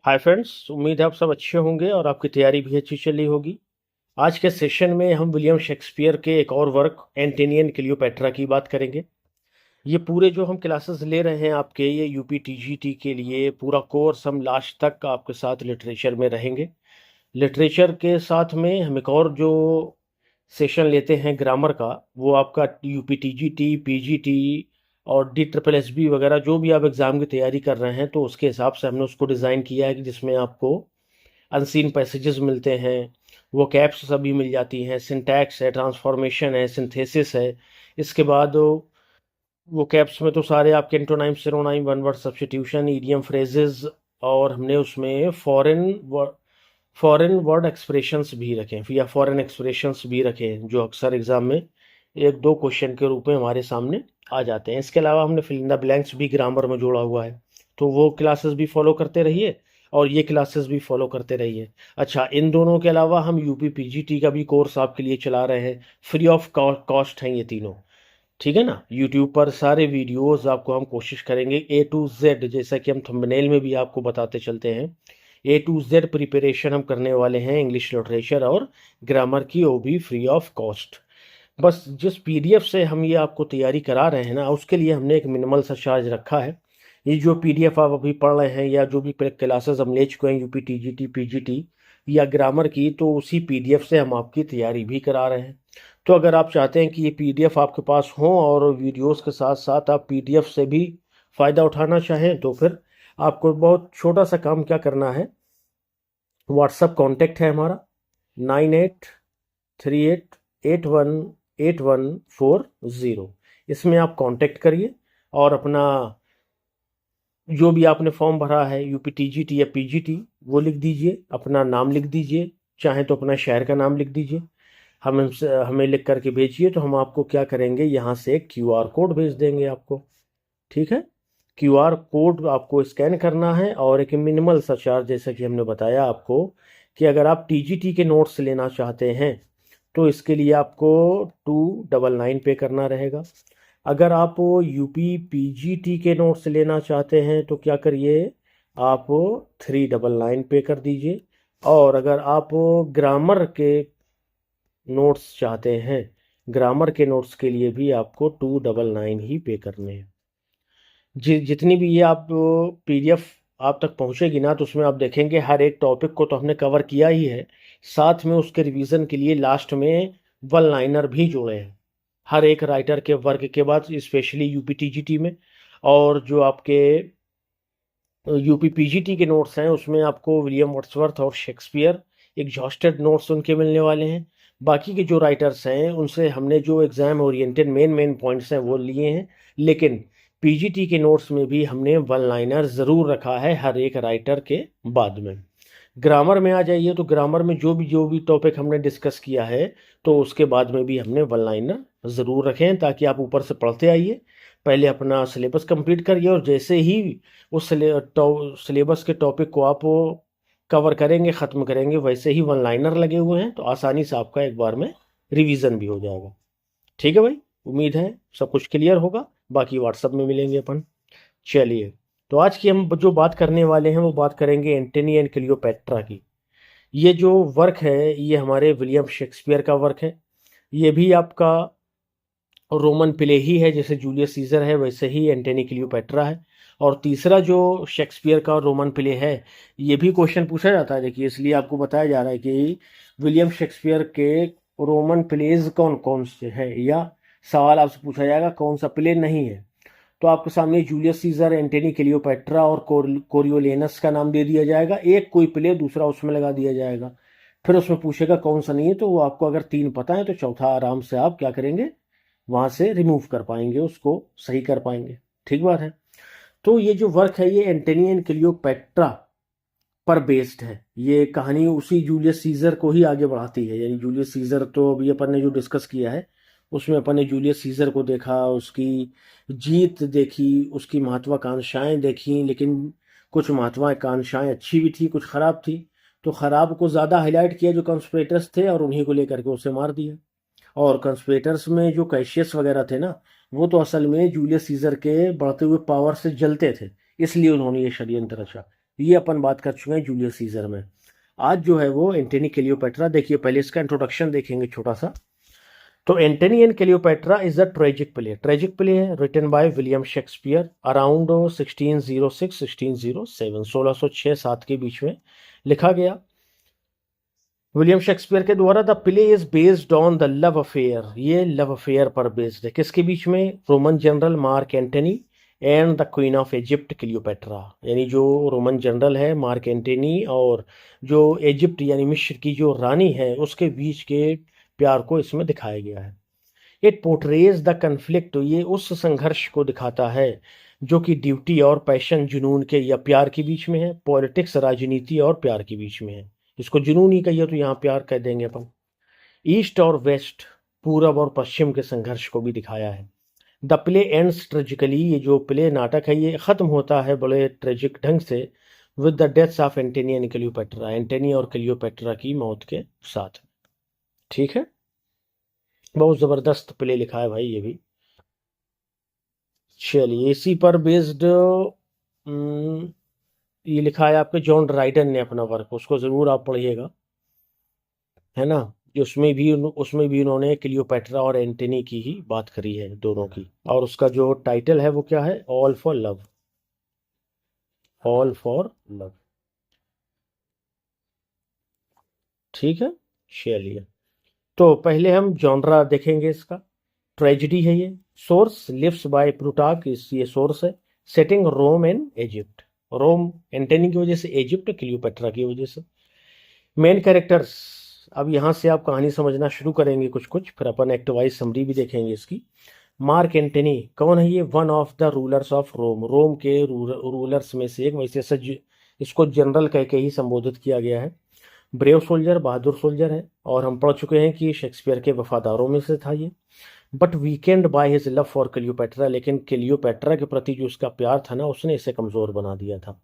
Hi friends, उम्मीद है आप सब अच्छे होंगे और आपकी तैयारी भी अच्छी चल रही होगी। आज के सेशन में हम विलियम शेक्सपियर के एक और वर्क एंटोनी एंड क्लियोपेट्रा की बात करेंगे। ये पूरे जो हम क्लासेस ले रहे हैं आपके ये यूपी टीजीटी के लिए पूरा कोर्स हम लास्ट तक आपके साथ लिटरेचर में रहेंगे। लिटरेचर के साथ में हम एक और जो सेशन लेते हैं ग्रामर का, वो आपका यूपी टीजीटी पीजीटी और डी ट्रिपल एस बी वगैरह जो भी आप एग्ज़ाम की तैयारी कर रहे हैं, तो उसके हिसाब से हमने उसको डिज़ाइन किया है कि जिसमें आपको अनसीन पैसेजेस मिलते हैं, वो कैप्स सभी मिल जाती हैं, सिंटैक्स है, ट्रांसफॉर्मेशन है, सिंथेसिस है। इसके बाद वो कैप्स में तो सारे आपके antonym synonym one word substitution idiom phrases, और हमने उसमें फॉरेन वर्ड एक्सप्रेशंस भी रखे हैं या फॉरेन एक्सप्रेशंस भी रखे हैं जो अक्सर एग्जाम में एक दो क्वेश्चन के रूप में हमारे सामने आ जाते हैं। इसके अलावा हमने फिल इन द ब्लैंक्स भी ग्रामर में जोड़ा हुआ है, तो वो क्लासेस भी फॉलो करते रहिए और ये क्लासेस भी फॉलो करते रहिए। अच्छा, इन दोनों के अलावा हम यूपी पीजीटी का भी कोर्स आपके लिए चला रहे हैं, फ्री ऑफ कॉस्ट हैं ये तीनों। ठीक है ना, यूट्यूब पर सारे वीडियोस आपको हम कोशिश करेंगे ए टू जेड, जैसा कि हम थंबनेल में भी आपको बताते चलते हैं, ए टू जेड प्रिपरेशन हम करने वाले हैं इंग्लिश लिटरेचर और ग्रामर की, वो भी फ्री ऑफ कॉस्ट। बस जिस पीडीएफ से हम ये आपको तैयारी करा रहे हैं ना, उसके लिए हमने एक मिनिमल सा चार्ज रखा है। ये जो पीडीएफ आप अभी पढ़ रहे हैं या जो भी क्लासेस हम ले चुके हैं यूपी टीजीटी पीजीटी या ग्रामर की, तो उसी पीडीएफ से हम आपकी तैयारी भी करा रहे हैं। तो अगर आप चाहते हैं कि ये पीडीएफ आपके पास हो और वीडियोस के साथ साथ आप पीडीएफ से भी फ़ायदा उठाना चाहें, तो फिर आपको बहुत छोटा सा काम क्या करना है। व्हाट्सअप कांटेक्ट है हमारा 9838818140। इसमें आप कांटेक्ट करिए और अपना जो भी आपने फॉर्म भरा है यूपी टीजीटी या पीजीटी वो लिख दीजिए, अपना नाम लिख दीजिए, चाहे तो अपना शहर का नाम लिख दीजिए, हमें लिख करके भेजिए। तो हम आपको क्या करेंगे, यहाँ से एक क्यूआर कोड भेज देंगे आपको। ठीक है, क्यूआर कोड आपको स्कैन करना है और एक मिनिमल सा चार्ज, जैसा कि हमने बताया आपको कि अगर आप टीजीटी के नोट्स लेना चाहते हैं तो इसके लिए आपको 299 पे करना रहेगा। अगर आप यूपी पीजीटी के नोट्स लेना चाहते हैं तो क्या करिए, आप 399 पे कर दीजिए। और अगर आप ग्रामर के नोट्स चाहते हैं, ग्रामर के नोट्स के लिए भी आपको 299 ही पे करने हैं। जितनी भी ये आप पीडीएफ आप तक पहुंचेगी ना, तो उसमें आप देखेंगे हर एक टॉपिक को तो हमने कवर किया ही है, साथ में उसके रिवीजन के लिए लास्ट में वन लाइनर भी जोड़े हैं हर एक राइटर के वर्क के बाद, स्पेशली यूपी टीजीटी में। और जो आपके यूपी पीजीटी के नोट्स हैं उसमें आपको विलियम वर्ड्सवर्थ और शेक्सपियर एग्जॉस्टेड नोट्स उनके मिलने वाले हैं। बाकी के जो राइटर्स हैं उनसे हमने जो एग्ज़ाम ओरिएंटेड मेन पॉइंट्स हैं वो लिए हैं, लेकिन पीजीटी के नोट्स में भी हमने वन लाइनर ज़रूर रखा है हर एक राइटर के बाद में। ग्रामर में आ जाइए, तो ग्रामर में जो भी टॉपिक हमने डिस्कस किया है, तो उसके बाद में भी हमने वन लाइनर ज़रूर रखे हैं, ताकि आप ऊपर से पढ़ते आइए, पहले अपना सिलेबस कंप्लीट करिए और जैसे ही उस सिलेबस के टॉपिक को आप कवर करेंगे, ख़त्म करेंगे, वैसे ही वन लाइनर लगे हुए हैं, तो आसानी से आपका एक बार में रिवीजन भी हो जाएगा। ठीक है भाई, उम्मीद है सब कुछ क्लियर होगा। बाकी व्हाट्सअप में मिलेंगे अपन। चलिए, तो आज की हम जो बात करने वाले हैं वो बात करेंगे एंटोनी एंड क्लियोपेट्रा की। ये जो वर्क है ये हमारे विलियम शेक्सपियर का वर्क है। ये भी आपका रोमन प्ले ही है, जैसे जूलियस सीजर है वैसे ही एंटोनी क्लियोपेट्रा है। और तीसरा जो शेक्सपियर का रोमन प्ले है, ये भी क्वेश्चन पूछा जाता है, देखिए इसलिए आपको बताया जा रहा है कि विलियम शेक्सपियर के रोमन प्लेज कौन कौन से हैं, या सवाल आपसे पूछा जाएगा कौन सा प्ले नहीं है। तो आपके सामने जूलियस सीजर, एंटोनी क्लियोपेट्रा और कोरियोलेनस का नाम दे दिया जाएगा, एक कोई प्ले दूसरा उसमें लगा दिया जाएगा। फिर उसमें पूछेगा कौन सा नहीं है, तो वो आपको अगर तीन पता है तो चौथा आराम से आप क्या करेंगे, वहां से रिमूव कर पाएंगे, उसको सही कर पाएंगे। ठीक बात है। तो ये जो वर्क है ये एंटोनी एंड क्लियोपेट्रा पर बेस्ड है। ये कहानी उसी जूलियस सीजर को ही आगे बढ़ाती है, यानी जूलियस सीजर तो अभी अपन ने जो डिस्कस किया है उसमें अपन ने जूलियस सीजर को देखा, उसकी जीत देखी, उसकी महत्वाकांक्षाएं देखी, लेकिन कुछ महत्वाकांक्षाएं अच्छी भी थी, कुछ खराब थी। तो खराब को ज़्यादा हाईलाइट किया जो कंस्पिरेटर्स थे, और उन्हीं को लेकर के उसे मार दिया। और कंस्पिरेटर्स में जो कैशियस वगैरह थे ना, वो तो असल में जूलियस सीजर के बढ़ते हुए पावर से जलते थे, इसलिए उन्होंने ये षड्यंत्र रचा। ये अपन बात कर चुके हैं जूलियस सीजर में। आज जो है वो एंटनी क्लियोपेट्रा। देखिए पहले इसका इंट्रोडक्शन देखेंगे छोटा सा। तो Antony and Cleopatra is a tragic play. Tragic play है written by William Shakespeare around 1606 1607, 1606-7 के बीच में लिखा गया विलियम शेक्सपियर के द्वारा। The play is based on the love affair. ये लव अफेयर पर बेस्ड है। किसके बीच में? Roman general mark Antony and the queen of Egypt Cleopatra. यानी जो रोमन जनरल है मार्क एंटनी और जो इजिप्ट यानी मिस्र की जो रानी है उसके बीच के प्यार को इसमें दिखाया गया है। It portrays the conflict. ये उस संघर्ष को दिखाता है जो कि ड्यूटी और पैशन जुनून के या प्यार के बीच में है। पॉलिटिक्स राजनीति और प्यार के बीच में है। इसको जुनून ही कहिए तो यहाँ प्यार कह देंगे अपन। ईस्ट और वेस्ट, पूरब और पश्चिम के संघर्ष को भी दिखाया है। The play ends tragically. ये जो प्ले नाटक है ये खत्म होता है बड़े ट्रेजिक ढंग से with the deaths of Antony and Cleopatra. Antony और क्लियोपेट्रा की मौत के साथ। ठीक है, बहुत जबरदस्त प्ले लिखा है भाई ये भी। चलिए इसी पर बेस्ड ये लिखा है आपके जॉन ड्राइडन ने अपना वर्क, उसको जरूर आप पढ़िएगा, है ना। उसमें भी उन्होंने क्लियोपेट्रा और एंटनी की ही बात करी है, दोनों की। और उसका जो टाइटल है वो क्या है? All for love. All for love. ठीक है, चलिए तो पहले हम जॉनरा देखेंगे इसका। ट्रेजिडी है ये। सोर्स लिव्स बाय प्लूटार्क, ये सोर्स है। Setting Rome and Egypt. Rome Antony की वजह से, इजिप्ट क्लियोपेट्रा की वजह से। मेन कैरेक्टर्स, अब यहाँ से आप कहानी समझना शुरू करेंगे कुछ कुछ, फिर अपन एक्ट वाइज समरी भी देखेंगे इसकी। मार्क एंटनी कौन है ये? One of the rulers of Rome. Rome के रूलर्स में से एक, वैसे सच इसको जनरल कह के ही संबोधित किया गया है। ब्रेव सोल्जर, बहादुर सोल्जर है। और हम पढ़ चुके हैं कि शेक्सपियर के वफादारों में से था ये। But weekend by his love for Cleopatra. लेकिन क्लियोपेट्रा के प्रति जो उसका प्यार था ना, उसने इसे कमजोर बना दिया था।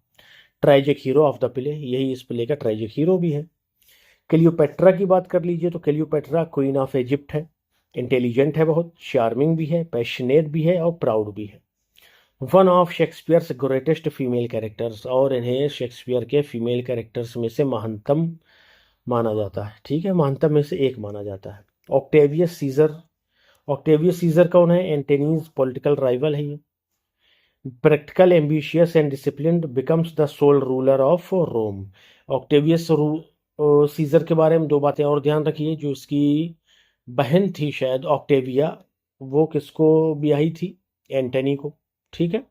Tragic hero of the play, यही इस प्ले का ट्रेजिक हीरो भी है। क्लियोपेट्रा की बात कर लीजिए तो क्लियोपेट्रा क्वीन ऑफ इजिप्ट है। इंटेलिजेंट है, बहुत चार्मिंग भी है, पैशनेट भी है और प्राउड भी है। One of Shakespeare's greatest female characters, और इन्हें शेक्सपियर के फीमेल कैरेक्टर्स में से महानतम माना जाता है। ठीक है, महानतम में से एक माना जाता है। Octavius Caesar. ऑक्टेवियस सीजर कौन है? एंटनीज पॉलिटिकल राइवल है ये। Practical, ambitious and disciplined, becomes the sole ruler of Rome. Octavius Caesar के बारे में दो बातें और ध्यान रखिए। जो इसकी बहन थी शायद ऑक्टेविया, वो किसको ब्याही थी? एंटनी को। ठीक है,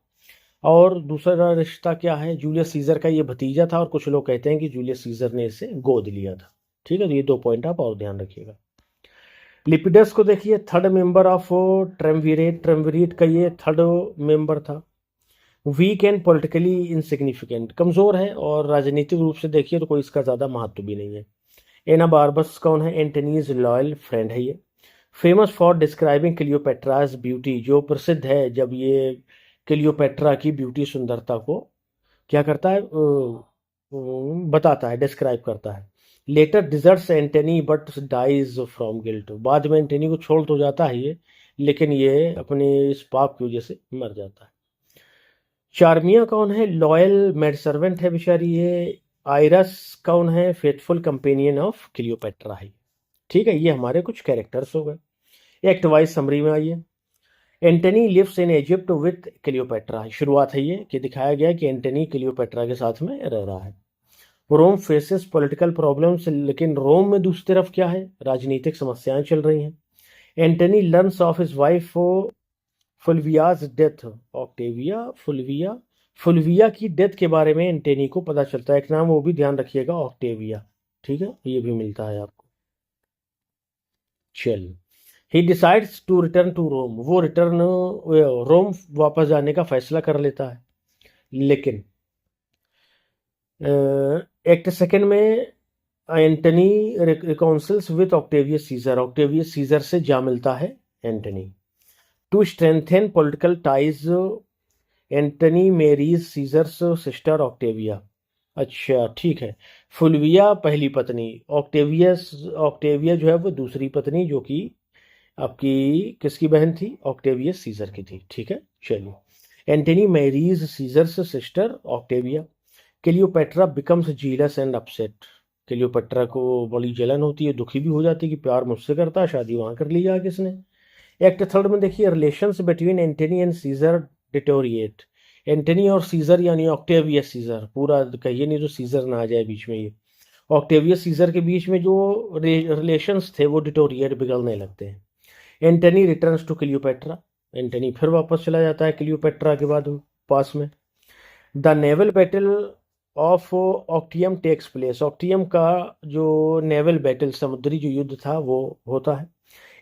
और दूसरा रिश्ता क्या है? जूलियस सीजर का ये भतीजा था, और कुछ लोग कहते हैं कि जूलियस सीजर ने इसे गोद लिया था। ठीक है, तो ये दो पॉइंट आप और ध्यान रखिएगा। लिपिडस को देखिए, थर्ड मेंबर ऑफ ट्रमविरेट। ट्रमविरेट का ये थर्ड मेंबर था। वीक एंड पॉलिटिकली इनसिग्निफिकेंट, कमजोर है, और राजनीतिक रूप से देखिए तो कोई इसका ज़्यादा महत्व भी नहीं है। एना बारबस कौन है? एंटनीज लॉयल फ्रेंड है ये। फेमस फॉर डिस्क्राइबिंग क्लियोपेट्राज ब्यूटी, जो प्रसिद्ध है जब ये क्लियोपेट्रा की ब्यूटी, सुंदरता को क्या करता है? बताता है, डिस्क्राइब करता है। Later deserts Antony but dies from guilt. बाद में एंटनी को छोड़ तो जाता है ये, लेकिन ये अपने इस पाप की वजह से मर जाता है। चार्मिया कौन है? लॉयल मेड सर्वेंट है बेचारी ये। आयरस कौन है? फेथफुल कंपेनियन ऑफ क्लियोपेट्रा है। ठीक है, ये हमारे कुछ कैरेक्टर्स हो गए। एक्ट वाइज समरी में आइए। Antony lives in Egypt with Cleopatra. शुरुआत है ये कि दिखाया गया कि एंटनी क्लियोपेट्रा के साथ में रह रहा है। रोम फेसेस पॉलिटिकल प्रॉब्लम्स, लेकिन रोम में दूसरी तरफ क्या है? राजनीतिक समस्याएं चल रही हैं। Antony learns of his wife Fulvia's death. Fulvia की डेथ के बारे में एंटनी को पता चलता है। एक नाम वो भी ध्यान रखिएगा, ऑक्टेविया। ठीक है, ये भी मिलता है आपको। चलिए, he decides to return to Rome. वो रोम वापस जाने का फैसला कर लेता है। लेकिन एक्ट सेकंड में Antony reconciles with Octavius Caesar. Octavius Caesar से जा मिलता है Antony. To strengthen political ties, Antony marries Caesar's sister Octavia. अच्छा ठीक है, फुलविया पहली पत्नी, ऑक्टेविया जो है वो दूसरी पत्नी, जो कि आपकी किसकी बहन थी? ऑक्टेवियस सीजर की थी। ठीक है, चलिए। Antony marries Caesar's sister Octavia. Cleopatra becomes jealous and upset. Cleopatra को बड़ी जलन होती है, दुखी भी हो जाती है कि प्यार मुझसे करता है, शादी वहां कर ली जा किसने। एक्ट थर्ड में देखिए, relations between Antony and seizure deteriorate. Antony और सीजर यानी ऑक्टेवियस सीजर, पूरा कहिए नहीं तो सीजर ना आ जाए बीच में, ये ऑक्टेवियस सीजर के बीच में जो रिलेशंस थे वो डिटोरिएट, बिगड़ने लगते हैं। Antony returns to Cleopatra. Antony फिर वापस चला जाता है क्लियोपेट्रा के बाद पास में। The naval battle of Actium takes place. Actium का जो नेवल बैटल, समुद्री जो युद्ध था, वो होता है।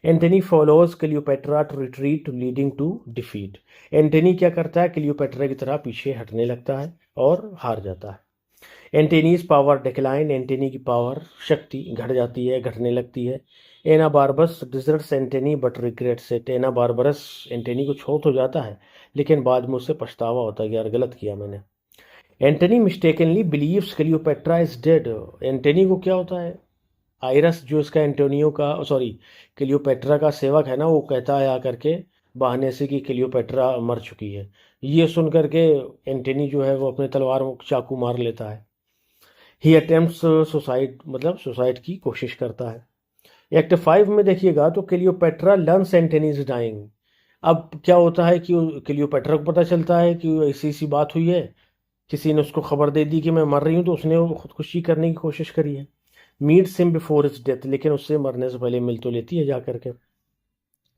Antony follows Cleopatra to retreat leading to defeat. Antony क्या करता है, क्लियोपेट्रा की तरह पीछे हटने लगता है और हार जाता है। Antony's power decline. एंटेनी की पावर, शक्ति घट जाती है, घटने लगती है। Enobarbus deserts Antony but regrets it. Enobarbus Antony को छोड़ तो जाता है, लेकिन बाद में उसे पछतावा होता है कि यार गलत किया मैंने। Antony mistakenly believes Cleopatra is dead. Antony को क्या होता है, आयरस जो इसका एंटोनियो का, सॉरी, क्लियोपेट्रा का सेवक है ना, वो कहता है आकर के बहाने से कि क्लियोपेट्रा मर चुकी है। ये सुन करके एंटनी जो है वो अपने तलवार में चाकू मार लेता है। ही अटेम्प्ट्स सुसाइड, मतलब सुसाइड की कोशिश करता है। एक्ट 5 में देखिएगा तो Cleopatra learns Antony is dying. अब क्या होता है कि क्लियोपेट्रा को पता चलता है कि ऐसी सी बात हुई है, किसी ने उसको खबर दे दी कि मैं मर रही हूँ, तो उसने वो खुदकुशी करने की कोशिश करी है। Meets him before his death, लेकिन उससे मरने से पहले मिल तो लेती है जा करके।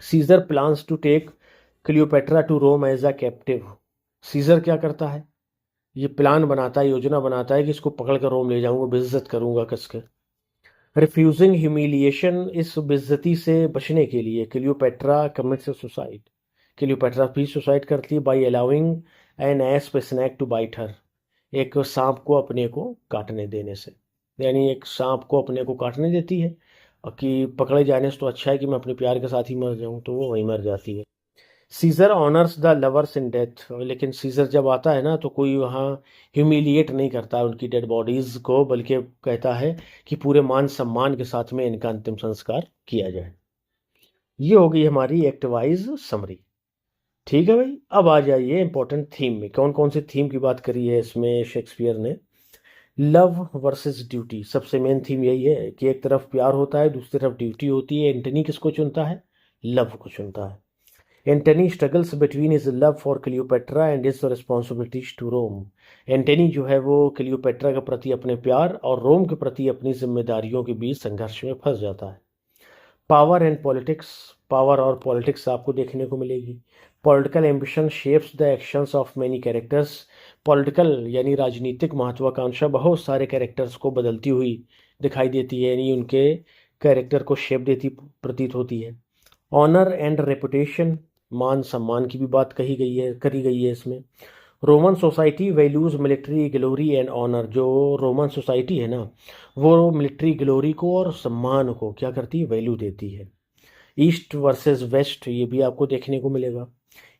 Caesar plans to take Cleopatra to Rome as a captive. Caesar क्या करता है, ये प्लान बनाता है, योजना बनाता है कि इसको पकड़ कर रोम ले जाऊंगा, बेइज्जत करूंगा कसके। रिफ्यूजिंग ह्यूमिलिएशन, इस बेइज्जती से बचने के लिए क्लियोपेट्रा कमिट्स सुसाइड। क्लियोपेट्रा भी सुसाइड करती है by allowing an asp snake to bite her. एक सांप को अपने को काटने देने से, यानी एक सांप को अपने को काटने देती है, और कि पकड़े जाने से तो अच्छा है कि मैं अपने प्यार के साथ ही मर जाऊं, तो वो वहीं मर जाती है। Caesar honours the lovers in death, लेकिन सीजर जब आता है ना तो कोई वहाँ ह्यूमिलिएट नहीं करता उनकी डेड बॉडीज को, बल्कि कहता है कि पूरे मान सम्मान के साथ में इनका अंतिम संस्कार किया जाए। ये हो गई हमारी एक्ट वाइज समरी। ठीक है भाई, अब आ जाइए इंपॉर्टेंट थीम में। कौन कौन सी थीम की बात करी है इसमें शेक्सपियर ने। लव वर्सेस ड्यूटी, सबसे मेन थीम यही है कि एक तरफ प्यार होता है, दूसरी तरफ ड्यूटी होती है। एंटनी किसको चुनता है, लव को चुनता है। Antony struggles between his love for Cleopatra and his responsibilities to Rome. Antony जो है वो क्लियोपेट्रा के प्रति अपने प्यार और रोम के प्रति अपनी जिम्मेदारियों के बीच संघर्ष में फंस जाता है। पावर एंड पॉलिटिक्स, पावर और पॉलिटिक्स आपको देखने को मिलेगी। Political ambition shapes the actions of many characters. Political यानी राजनीतिक महत्वाकांक्षा बहुत सारे कैरेक्टर्स को बदलती हुई दिखाई देती है, यानी उनके कैरेक्टर को शेप देती प्रतीत होती है। ऑनर एंड रेपुटेशन, मान सम्मान की भी बात करी गई है इसमें। Roman society values military glory and honour. जो रोमन सोसाइटी है ना, वो मिलिट्री ग्लोरी को और सम्मान को क्या करती है, वैल्यू देती है। ईस्ट वर्सेस वेस्ट, ये भी आपको देखने को मिलेगा।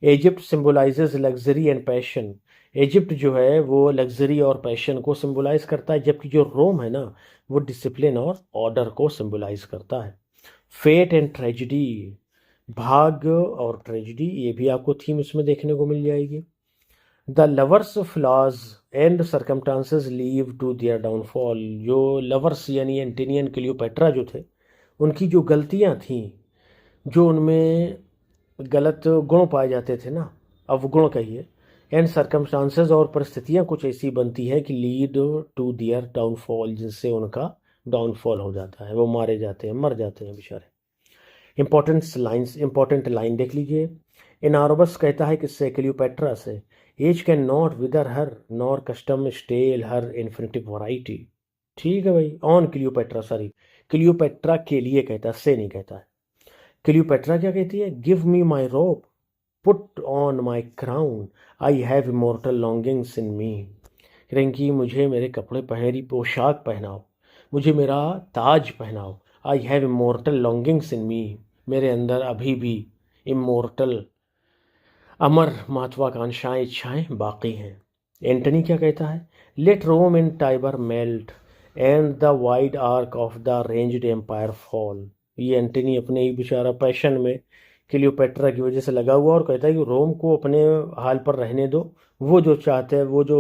Egypt symbolises luxury and passion. Egypt जो है वो लग्जरी और पैशन को सिंबलाइज करता है, जबकि जो रोम है ना वो डिसिप्लिन और ऑर्डर को सिंबलाइज करता है। फेट एंड ट्रेजिडी, भाग्य और ट्रेजिडी, ये भी आपको थीम इसमें देखने को मिल जाएगी। The lovers flaws and circumstances leave to their downfall. जो लवर्स यानी एंटेनियन क्लियोपेट्रा जो थे, उनकी जो गलतियां थीं, जो उनमें गलत गुण पाए जाते थे ना, अवगुण कहिए, एंड सर्कमस्टांसेस और परिस्थितियां कुछ ऐसी बनती है कि लीड टू देयर डाउनफॉल, जिससे उनका डाउनफॉल हो जाता है, वो मारे जाते हैं, मर जाते हैं बेचारे। इंपॉर्टेंट लाइन देख लीजिए। इनारोबस कहता है किससे, क्लियोपेट्रा से, age cannot wither her nor custom stale her infinitive variety. ठीक है भाई, ऑन क्लियोपेट्रा, सॉरी क्लियोपेट्रा के लिए कहता है, से नहीं कहता है। क्लियोपेट्रा क्या कहती है, give me my robe, put on my crown, I have immortal longings in me. कि मुझे मेरे कपड़े पहरी पोशाक पहनाओ, मुझे मेरा ताज पहनाओ। I have immortal longings in me, मेरे अंदर अभी भी इमोर्टल, अमर महत्वाकांक्षाएं, इच्छाएं बाकी हैं। एंटनी क्या कहता है, let Rome in Tiber melt and the wide arch of the ranged empire fall. ये एंटनी अपने ही बेचारा पैशन में क्लियोपेट्रा की वजह से लगा हुआ, और कहता है कि रोम को अपने हाल पर रहने दो, वो जो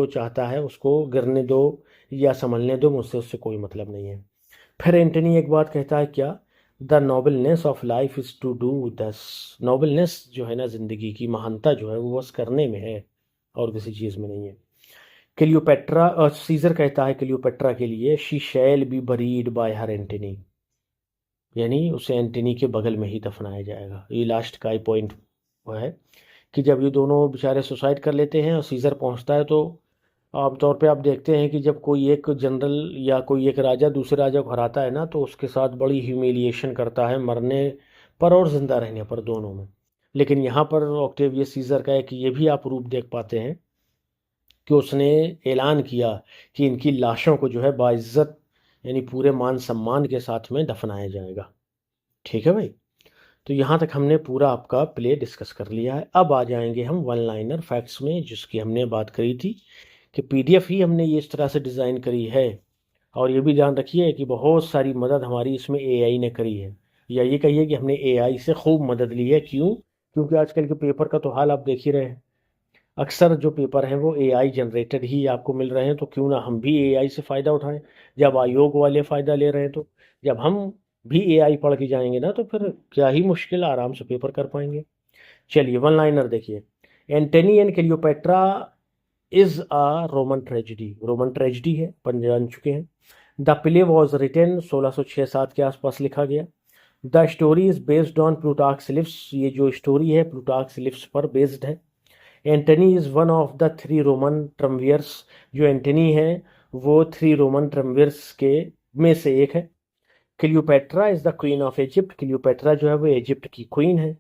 चाहता है उसको गिरने दो या संभलने दो, मुझसे उससे कोई मतलब नहीं है। फिर एंटनी एक बात कहता है, क्या? The nobleness of life is to do thus. Nobleness जो है ना, जिंदगी की महानता जो है वो बस करने में है और किसी चीज में नहीं है। क्लियोपेट्रा और सीजर कहता है क्लियोपेट्रा के लिए, she shall be buried bye her Antony, यानी उसे एंटनी के बगल में ही दफनाया जाएगा। ये लास्ट का ही पॉइंट वो है कि जब ये दोनों बेचारे सुसाइड कर लेते हैं और सीजर पहुंचता है, तो आमतौर पे आप देखते हैं कि जब कोई एक जनरल या कोई एक राजा दूसरे राजा को हराता है ना, तो उसके साथ बड़ी ह्यूमिलिएशन करता है, मरने पर और जिंदा रहने पर दोनों में। लेकिन यहाँ पर ऑक्टेवियस सीजर का एक ये भी आप रूप देख पाते हैं कि उसने ऐलान किया कि इनकी लाशों को जो है बाइज्जत, यानी पूरे मान सम्मान के साथ में दफनाया जाएगा। ठीक है भाई, तो यहाँ तक हमने पूरा आपका प्ले डिस्कस कर लिया है। अब आ जाएंगे हम वन लाइनर फैक्ट्स में, जिसकी हमने बात करी थी कि पीडीएफ ही हमने ये इस तरह से डिज़ाइन करी है। और ये भी ध्यान रखिए कि बहुत सारी मदद हमारी इसमें एआई ने करी है, या ये कहिए कि हमने एआई से खूब मदद ली है। क्यों? क्योंकि आजकल के पेपर का तो हाल आप देख ही रहे हैं, अक्सर जो पेपर हैं वो एआई जनरेटेड ही आपको मिल रहे हैं। तो क्यों ना हम भी एआई से फ़ायदा उठाएं। जब आयोग वाले फ़ायदा ले रहे हैं, तो जब हम भी एआई पढ़ के जाएंगे ना, तो फिर क्या ही मुश्किल, आराम से पेपर कर पाएंगे। चलिए वन लाइनर देखिए। Antony and Cleopatra is a Roman tragedy, Roman tragedy है, अपन जान चुके हैं। द प्ले वॉज रिटेन 1606-7 के आसपास लिखा गया। The story is based on Plutarch's Lives, ये जो स्टोरी है प्लूटार्क्स लिव्स पर बेस्ड है। Antony is one of the 3 Roman triumvirs, जो एंटनी है वो 3 रोमन ट्रमवियर्स के में से एक है। Cleopatra is the queen of Egypt, Cleopatra जो है वो इजिप्ट की क्वीन है।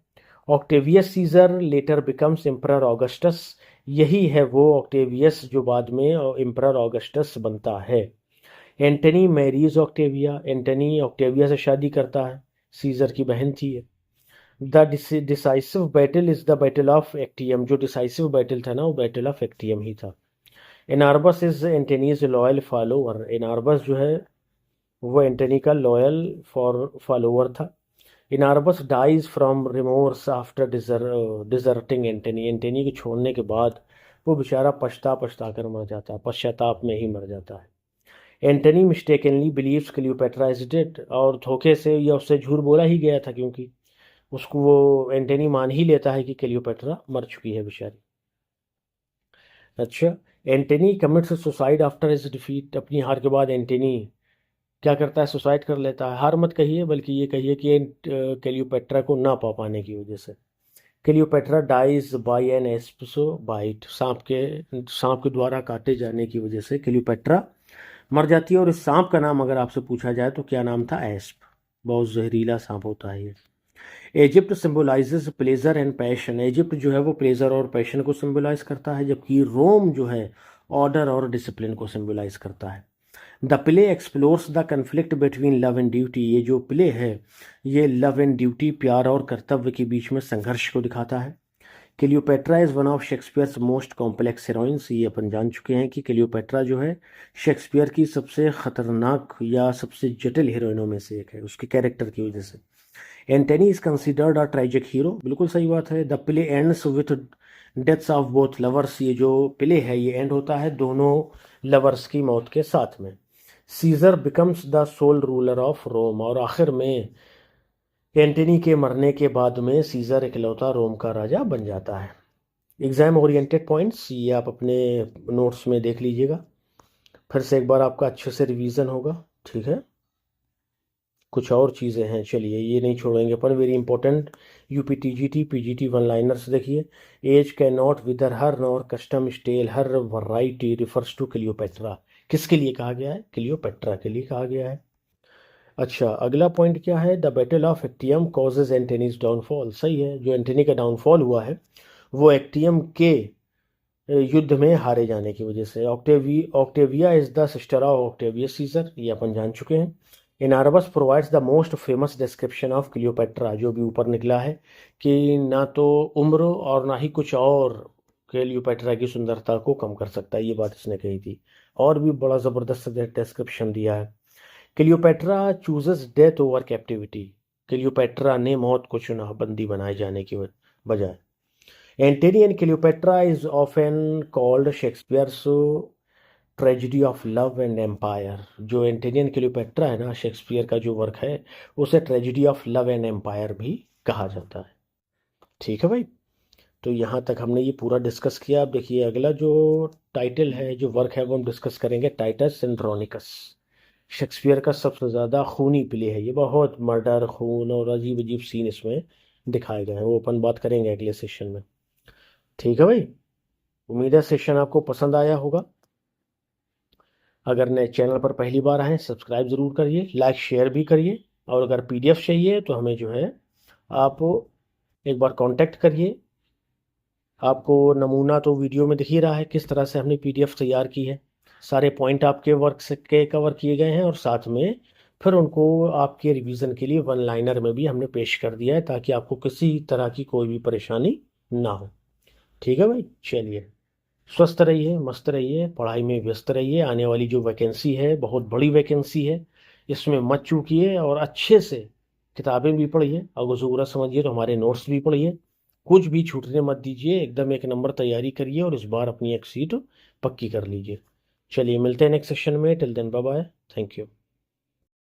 Octavius Caesar later becomes emperor Augustus, यही है वो ऑक्टेवियस जो बाद में एम्परर ऑगस्टस बनता है। Antony marries Octavia, Antony Octavia से शादी करता है, सीजर की बहन थी। The decisive battle is the battle of Actium, जो डिसाइसिव बैटल था ना वो बैटल ऑफ एक्टियम ही था। Enobarbus is Antony's loyal follower, Enobarbus जो है वो एंटनी का लॉयल फॉलोअर था। Enobarbus dies from remorse after deserting Antony, Antony के छोड़ने के बाद वो बेचारा पछता पछता कर मर जाता है, पश्चाताप में ही मर जाता है। Antony mistakenly believes Cleopatra is dead, और धोखे से या उससे झूठ बोला ही गया था, क्योंकि उसको वो एंटनी मान ही लेता है कि क्लियोपेट्रा मर चुकी है बेचारी। अच्छा, Antony commits suicide after his defeat, अपनी हार के बाद एंटनी क्या करता है? सुसाइड कर लेता है। हार मत कहिए, बल्कि ये कहिए कि क्लियोपेट्रा को ना पा पाने की वजह से। Cleopatra dies by an asp bite, सांप के द्वारा काटे जाने की वजह से क्लियोपेट्रा मर जाती है। और इस सांप का नाम अगर आपसे पूछा जाए तो क्या नाम था? एस्प, बहुत जहरीला सांप होता है ये। Egypt symbolises pleasure and passion, Egypt जो है वो प्लेजर और पैशन को सिंबलाइज करता है, जबकि रोम जो है ऑर्डर और डिसिप्लिन को सिंबलाइज करता है। The play explores the conflict between love and duty, ये जो प्ले है ये लव एंड ड्यूटी, प्यार और कर्तव्य के बीच में संघर्ष को दिखाता है। Cleopatra is one of Shakespeare's most complex heroines, ये अपन जान चुके हैं कि क्लियोपेट्रा जो है शेक्सपियर की सबसे खतरनाक या सबसे जटिल हीरोइनों में से एक है, उसके कैरेक्टर की वजह से। Antony is considered a tragic hero, बिल्कुल सही बात है। The play ends with deaths of both lovers, ये जो प्ले है ये एंड होता है दोनों लवर्स की मौत के साथ में। Caesar becomes the sole ruler of Rome, और आखिर में एंटनी के मरने के बाद में सीजर इकलौता रोम का राजा बन जाता है। एग्जाम ओरिएंटेड पॉइंट्स ये आप अपने नोट्स में देख लीजिएगा, फिर से एक बार आपका अच्छे से रिवीजन होगा। ठीक है, कुछ और चीज़ें हैं, चलिए ये नहीं छोड़ेंगे अपन, very important. UP TGT PGT one liners देखिए। Age cannot wither her nor custom stale her variety refers to Cleopatra, किसके लिए कहा गया है? क्लियोपेट्रा के लिए कहा गया है। अच्छा, अगला पॉइंट क्या है? The battle of Actium causes Antony's downfall, सही है, जो एंटनी का डाउनफॉल हुआ है वो एक्टियम के युद्ध में हारे जाने की वजह से। Octavia is the sister of Octavius Caesar, ये अपन जान चुके हैं। Enobarbus provides the most famous description of Cleopatra, जो भी ऊपर निकला है कि ना तो उम्र और ना ही कुछ और क्लियोपेट्रा की सुंदरता को कम कर सकता है, ये बात इसने कही थी। और भी बड़ा ज़बरदस्त डिस्क्रिप्शन दिया है। Cleopatra chooses death over captivity, Cleopatra ने मौत को चुना बंदी बनाए जाने की बजाय। Antony and Cleopatra is often called Shakespeare's tragedy of love and empire. जो एंटनी एंड क्लियोपेट्रा है ना, शेक्सपियर का जो वर्क है, उसे tragedy of love and empire भी कहा जाता है। ठीक है भाई, तो यहाँ तक हमने ये पूरा डिस्कस किया। अब देखिए अगला जो टाइटल है, जो वर्क है, वो हम डिस्कस करेंगे, टाइटस एंड्रोनिकस। शेक्सपियर का सबसे ज़्यादा खूनी प्ले है ये, बहुत मर्डर, खून और अजीब अजीब सीन इसमें दिखाए गए हैं, वो अपन बात करेंगे अगले सेशन में। ठीक है भाई, उम्मीद है सेशन आपको पसंद आया होगा। अगर नए चैनल पर पहली बार आए सब्सक्राइब ज़रूर करिए, लाइक शेयर भी करिए, और अगर पीडीएफ चाहिए तो हमें जो है आप एक बार कांटेक्ट करिए। आपको नमूना तो वीडियो में दिख ही रहा है किस तरह से हमने पीडीएफ तैयार की है, सारे पॉइंट आपके वर्क से के कवर किए गए हैं, और साथ में फिर उनको आपके रिवीजन के लिए वन लाइनर में भी हमने पेश कर दिया है, ताकि आपको किसी तरह की कोई भी परेशानी ना हो। ठीक है भाई, चलिए, स्वस्थ रहिए, मस्त रहिए, पढ़ाई में व्यस्त रहिए। आने वाली जो वैकेंसी है, बहुत बड़ी वैकेंसी है, इसमें मत चूकिए, और अच्छे से किताबें भी पढ़िए, अगर ज़रूरत समझिए तो हमारे नोट्स भी पढ़िए, कुछ भी छूटने मत दीजिए, एकदम एक नंबर तैयारी करिए, और इस बार अपनी एक सीट पक्की कर लीजिए। चलिए, मिलते हैं नेक्स्ट सेशन में। Till then bye bye, thank you.